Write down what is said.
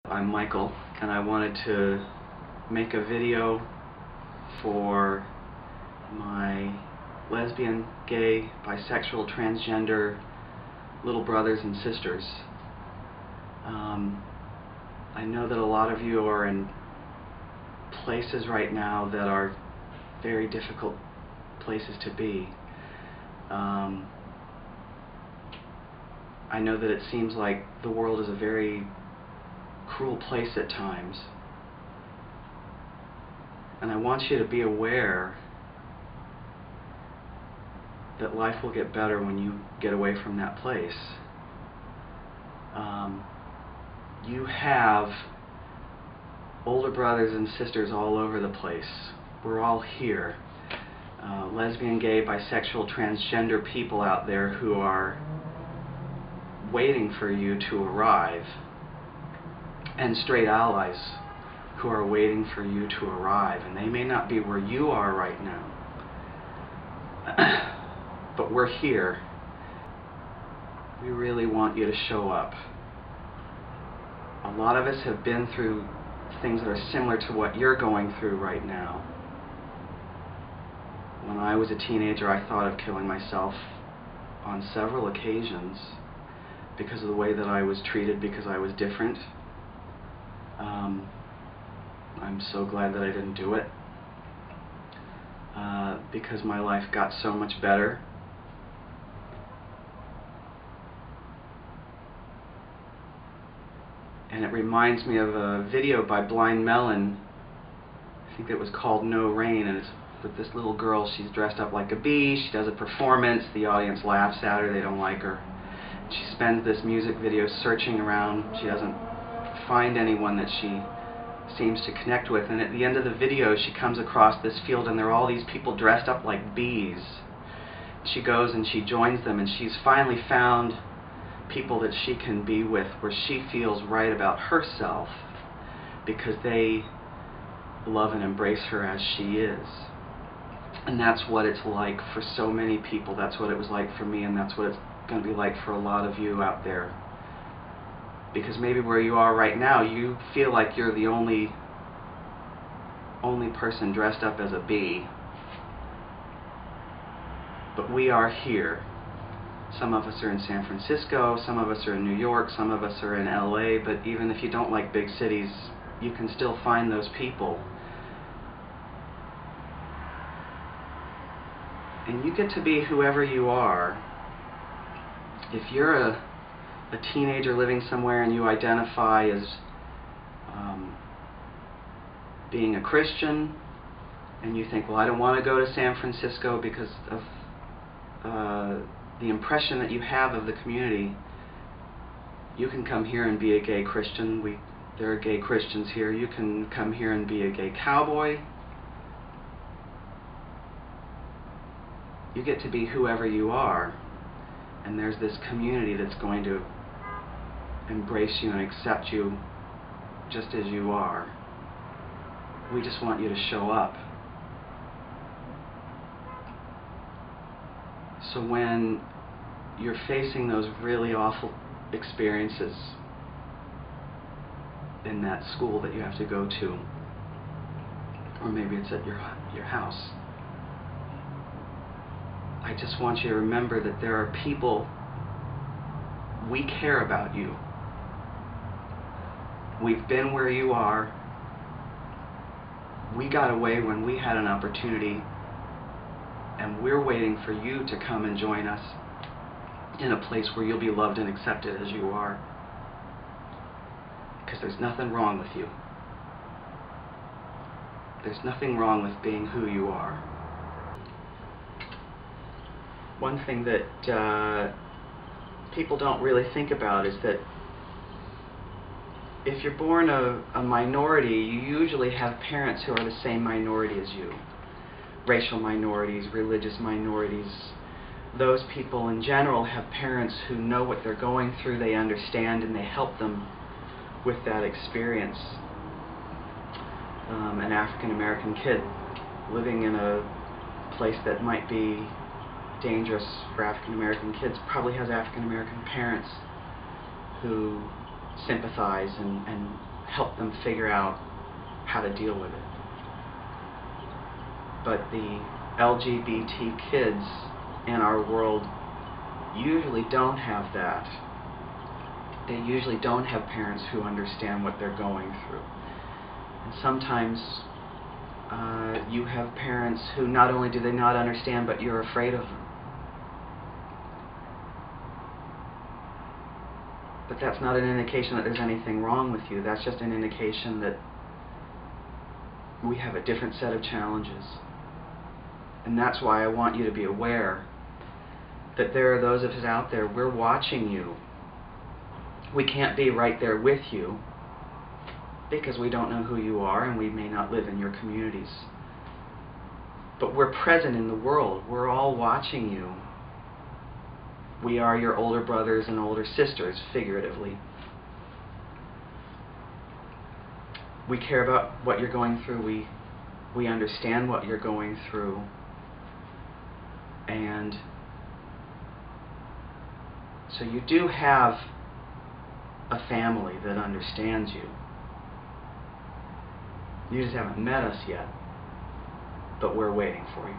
I'm Michael, and I wanted to make a video for my lesbian, gay, bisexual, transgender little brothers and sisters. I know that a lot of you are in places right now that are very difficult places to be. I know that it seems like the world is a very cruel place at times, and I want you to be aware that life will get better when you get away from that place. You have older brothers and sisters all over the place. We're all here. Lesbian, gay, bisexual, transgender people out there who are waiting for you to arrive, and straight allies who are waiting for you to arrive, and they may not be where you are right now, but we're here. We really want you to show up. A lot of us have been through things that are similar to what you're going through right now. When I was a teenager, I thought of killing myself on several occasions because of the way that I was treated, because I was different. I'm so glad that I didn't do it, because my life got so much better. And it reminds me of a video by Blind Melon. I think it was called No Rain, and it's with this little girl. She's dressed up like a bee. She does a performance. The audience laughs at her. They don't like her. She spends this music video searching around. She doesn't find anyone that she seems to connect with, and at the end of the video she comes across this field, and there are all these people dressed up like bees. She goes and she joins them, and she's finally found people that she can be with where she feels right about herself, because they love and embrace her as she is. And that's what it's like for so many people. That's what it was like for me, and that's what it's going to be like for a lot of you out there. Because maybe where you are right now, you feel like you're the only person dressed up as a bee. But we are here. Some of us are in San Francisco, some of us are in New York, some of us are in LA, but even if you don't like big cities, you can still find those people. And you get to be whoever you are. If you're a teenager living somewhere and you identify as being a Christian, and you think, well, I don't want to go to San Francisco because of the impression that you have of the community, you can come here and be a gay Christian. There are gay Christians here. You can come here and be a gay cowboy. You get to be whoever you are, and there's this community that's going to embrace you and accept you just as you are. We just want you to show up. So when you're facing those really awful experiences in that school that you have to go to, or maybe it's at your house, I just want you to remember that there are people. We care about you. We've been where you are. We got away when we had an opportunity, and we're waiting for you to come and join us in a place where you'll be loved and accepted as you are. Because there's nothing wrong with you. There's nothing wrong with being who you are. One thing that people don't really think about is that if you're born a minority, you usually have parents who are the same minority as you. Racial minorities, religious minorities. Those people in general have parents who know what they're going through, they understand, and they help them with that experience. An African American kid living in a place that might be dangerous for African American kids probably has African American parents who sympathize and help them figure out how to deal with it. But the LGBT kids in our world usually don't have that. They usually don't have parents who understand what they're going through. And sometimes you have parents who not only do they not understand, but you're afraid of them. But that's not an indication that there's anything wrong with you. That's just an indication that we have a different set of challenges. And that's why I want you to be aware that there are those of us out there, we're watching you. We can't be right there with you because we don't know who you are and we may not live in your communities. But we're present in the world. We're all watching you. We are your older brothers and older sisters, figuratively. We care about what you're going through. We understand what you're going through. And so you do have a family that understands you. You just haven't met us yet, but we're waiting for you.